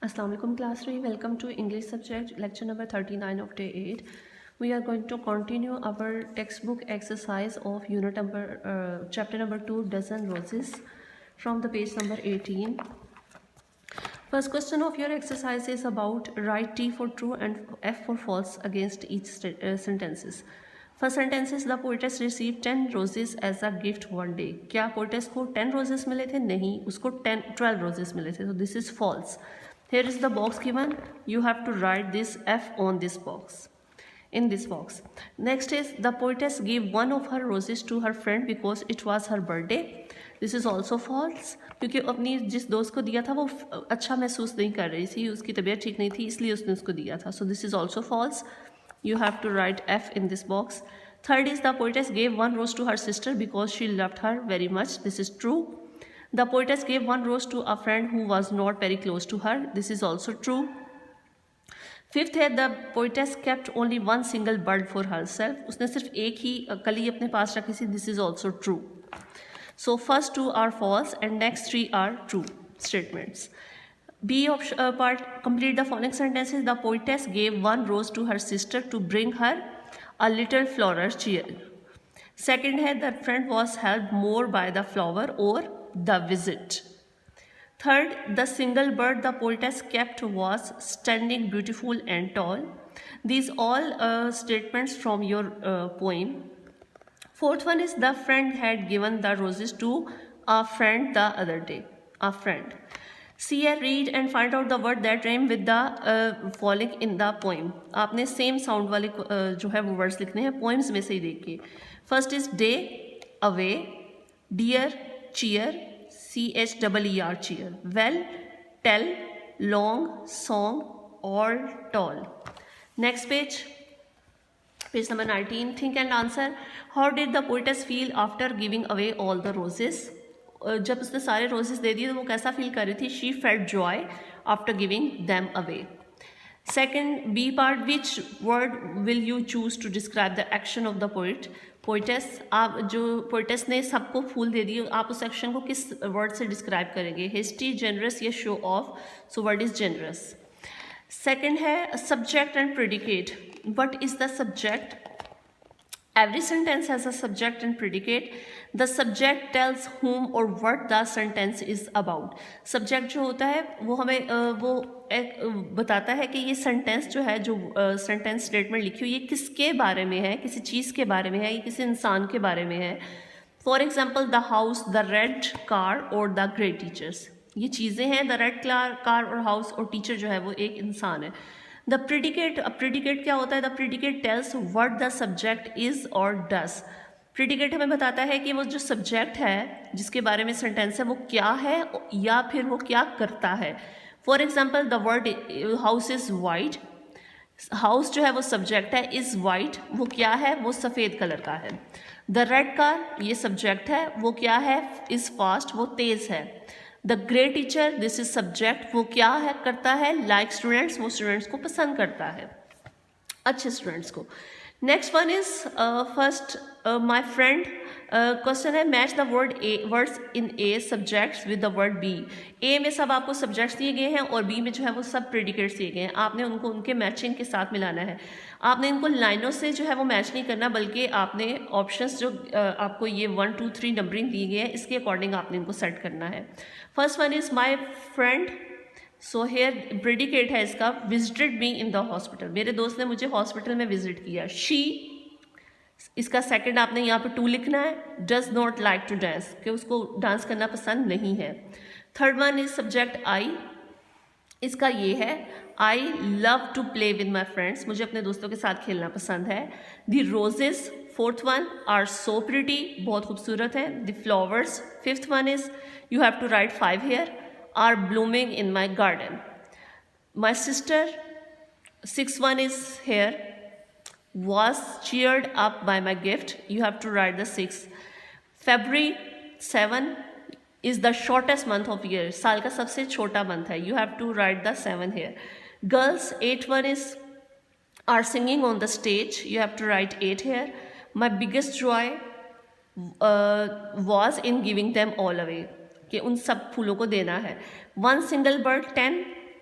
Assalamu alaikum class 3. Welcome to English subject lecture number 39 of day 8. We are going to continue our textbook exercise of unit number chapter number 2 dozen roses from the page number 18. First question of your exercise is about write T for true and F for false against each sentences. First sentence is the poetess received 10 roses as a gift one day. क्या poetess को 10 roses मिले थे? नहीं, उसको 12 roses मिले थे. So this is false. Here is the box given. You have to write this F on this box. In this box. Next is the poetess gave one of her roses to her friend because it was her birthday. This is also false क्योंकि अपनी जिस दोस्त को दिया था वो अच्छा महसूस नहीं कर रही थी, उसकी तबीयत ठीक नहीं थी, इसलिए उसने उसको दिया था. So this is also false. You have to write F in this box. Third is the poetess gave one rose to her sister because she loved her very much. This is true. The poetess gave one rose to a friend who was not very close to her. This is also true. Fifth है the poetess kept only one single bud for herself. उसने सिर्फ एक ही कली अपने पास रखी थी. This is also true. So first two are false and next three are true statements. B part, complete the following sentences. The poetess gave one rose to her sister to bring her a little floral cheer. Second है the friend was helped more by the flower or the visit. Third, the single bird the poetess kept was standing beautiful and tall. These all statements from your poem. Fourth one is the friend had given the roses to a friend the other day. A friend. See here, read and find out the word that rhyme with the following in the poem. आपने same sound वाले जो है वो words लिखने हैं poems में से ही देखिए. First is day, away, dear, cheer, CHEER, cheer. Well, tell, long, song, all, tall. Next page. Page number 19. Think and answer. How did the poetess feel after giving away all the roses? जब उसने सारे roses दे दिए तो वो कैसा feel कर रही थी? She felt joy after giving them away. Second, B part. Which word will you choose to describe the action of the poet? Poetess. आप जो poetess ने सबको फूल दे दिए, आप उस action को किस word से describe करेंगे? Hasty, generous या show off? So word is generous. Second है subject and predicate. What is the subject? Every sentence has a subject and predicate. The subject tells whom or what the sentence is about. Subject जो होता है वो हमें वो एक बताता है कि ये sentence जो है, जो sentence statement लिखी हुई, ये किसके बारे में है, किसी चीज़ के बारे में है, ये किसी इंसान के बारे में है. For example, the house, the red car or the great teachers. ये चीज़ें हैं. The red car और house और teacher जो है वो एक इंसान है. The predicate, predicate क्या होता है? The predicate tells what the subject is or does. Predicate हमें बताता है कि वो जो subject है जिसके बारे में sentence है वो क्या है या फिर वो क्या करता है. For example, the word house is white. House जो है वो subject है, is white. वो क्या है? वो सफ़ेद कलर का है. The red car ये subject है, वो क्या है? is fast, वो तेज़ है. The great teacher, this is subject, वो क्या है करता है? Like students, वो students को पसंद करता है, अच्छे students को. Next one is first my friend. Question है match the words in a subjects with the word B. A में सब आपको सब्जेक्ट्स दिए गए हैं और बी में जो है वो सब प्रेडिकेट्स दिए गए हैं. आपने उनको उनके मैचिंग के साथ मिलाना है. आपने इनको लाइनों से जो है वो मैच नहीं करना, बल्कि आपने ऑप्शंस जो आपको ये 1 2 3 नंबरिंग दी गई है इसके अकॉर्डिंग आपने इनको सेट करना है. First one is my friend. So here predicate है इसका, visited me in the hospital. मेरे दोस्त ने मुझे हॉस्पिटल में विजिट किया. शी, इसका सेकंड आपने यहाँ पे 2 लिखना है. Does not like to dance, कि उसको डांस करना पसंद नहीं है. Third one is subject I. इसका ये है I love to play with my friends, मुझे अपने दोस्तों के साथ खेलना पसंद है. The roses, fourth one, are so pretty, बहुत खूबसूरत है. The flowers, fifth one is you have to write 5 here, are blooming in my garden. My sister, 6th one is here, was cheered up by my gift. You have to write the 6. February 7 is the shortest month of year. साल का सबसे छोटा month है. You have to write the 7 here. Girls, 8th one is are singing on the stage. You have to write 8 here. My biggest joy was in giving them all away. कि उन सब फूलों को देना है. One single bird, 10.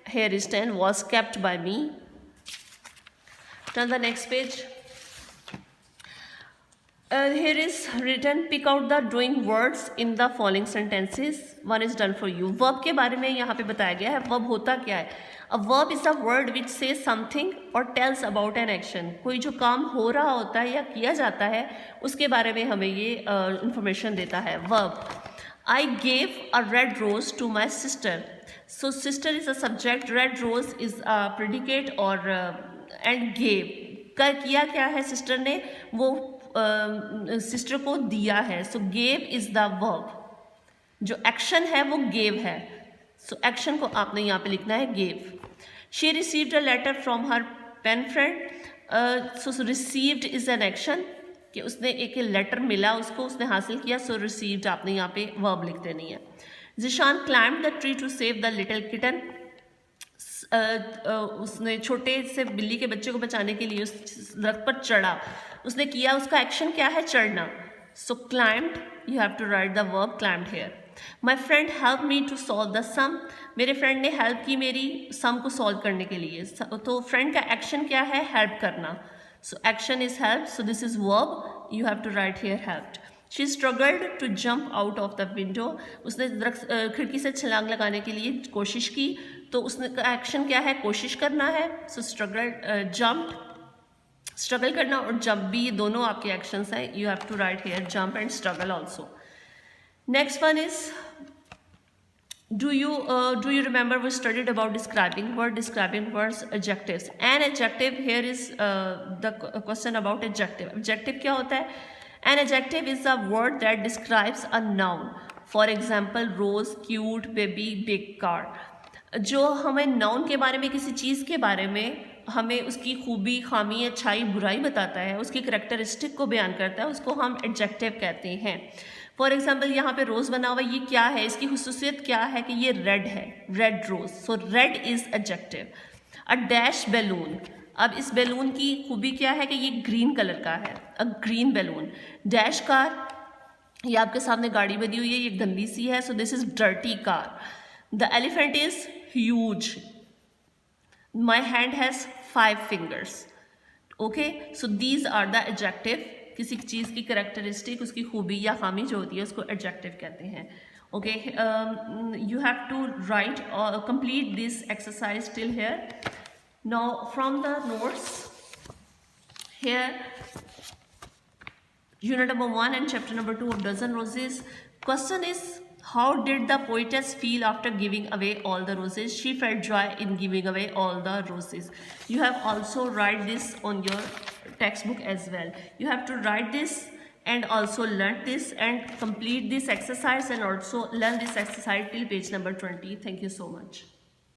here is 10, was kept by me. Turn the next page. Here is written, pick out the doing words in the following sentences. One is done for you. Verb के बारे में यहाँ पे बताया गया है. Verb होता क्या है? A verb is a word which says something or tells about an action. कोई जो काम हो रहा होता है या किया जाता है उसके बारे में हमें ये information देता है. Verb. I gave a red rose to my sister. So sister is a subject, red rose is a predicate or and gave. किया क्या है सिस्टर ने, वो सिस्टर को दिया है. सो गेव इज द वर्ब. जो एक्शन है वो गेव है. सो एक्शन को आपने यहाँ पे लिखना है gave. She received a letter from her pen friend. So received is an action कि उसने एक लेटर मिला उसको, उसने हासिल किया. सो रिसीव्ड आपने यहाँ पे वर्ब लिख देनी है. Zeeshan climbed the tree to save the little kitten. उसने छोटे से बिल्ली के बच्चे को बचाने के लिए उस दरख्त पर चढ़ा. उसने किया, उसका एक्शन क्या है, चढ़ना. So climbed, you have to write the verb climbed here. My friend help me to solve the sum. मेरे फ्रेंड ने हेल्प की मेरी सम को सॉल्व करने के लिए. तो फ्रेंड का एक्शन क्या है, हेल्प करना. So action is help. So this is verb, you have to write here helped. She struggled to jump out of the window. उसने खिड़की से छलांग लगाने के लिए कोशिश की. तो उसने एक्शन क्या है, कोशिश करना है. सो स्ट्रगल, जंप, स्ट्रगल करना और जंप भी दोनों आपके एक्शंस हैं. You have to write here jump and struggle also. Next one is do you remember we studied about describing words, adjectives. An adjective, here is the question about adjective. Adjective क्या होता है? An adjective is a word that describes a noun. For example, rose, cute, baby, big car. जो हमें noun के बारे में, किसी चीज़ के बारे में हमें उसकी खूबी, खामी, अच्छाई, बुराई बताता है, उसकी करेक्टरिस्टिक को बयान करता है, उसको हम एडजेक्टिव कहते हैं. फॉर एग्जाम्पल यहाँ पे रोज़ बना हुआ, ये क्या है, इसकी खुसूसियत क्या है कि ये रेड है, red rose. So red is adjective. A dash balloon. अब इस बैलून की खूबी क्या है कि ये ग्रीन कलर का है, अ ग्रीन बैलून. डैश कार, ये आपके सामने गाड़ी बनी हुई है, ये गंदी सी है. So this is dirty car. The elephant is huge. My hand has 5 fingers. Okay, so these are the adjective. किसी चीज़ की करेक्टरिस्टिक, उसकी खूबी या खामी जो होती है उसको एडजेक्टिव कहते हैं. Okay, you have to write और complete this exercise till here. Now from the notes here, unit number 1 and chapter number 2 of Dozen Roses. Question is, how did the poetess feel after giving away all the roses? She felt joy in giving away all the roses. You have also write this on your textbook as well. You have to write this and also learn this and complete this exercise and also learn this exercise till page number 20. Thank you so much.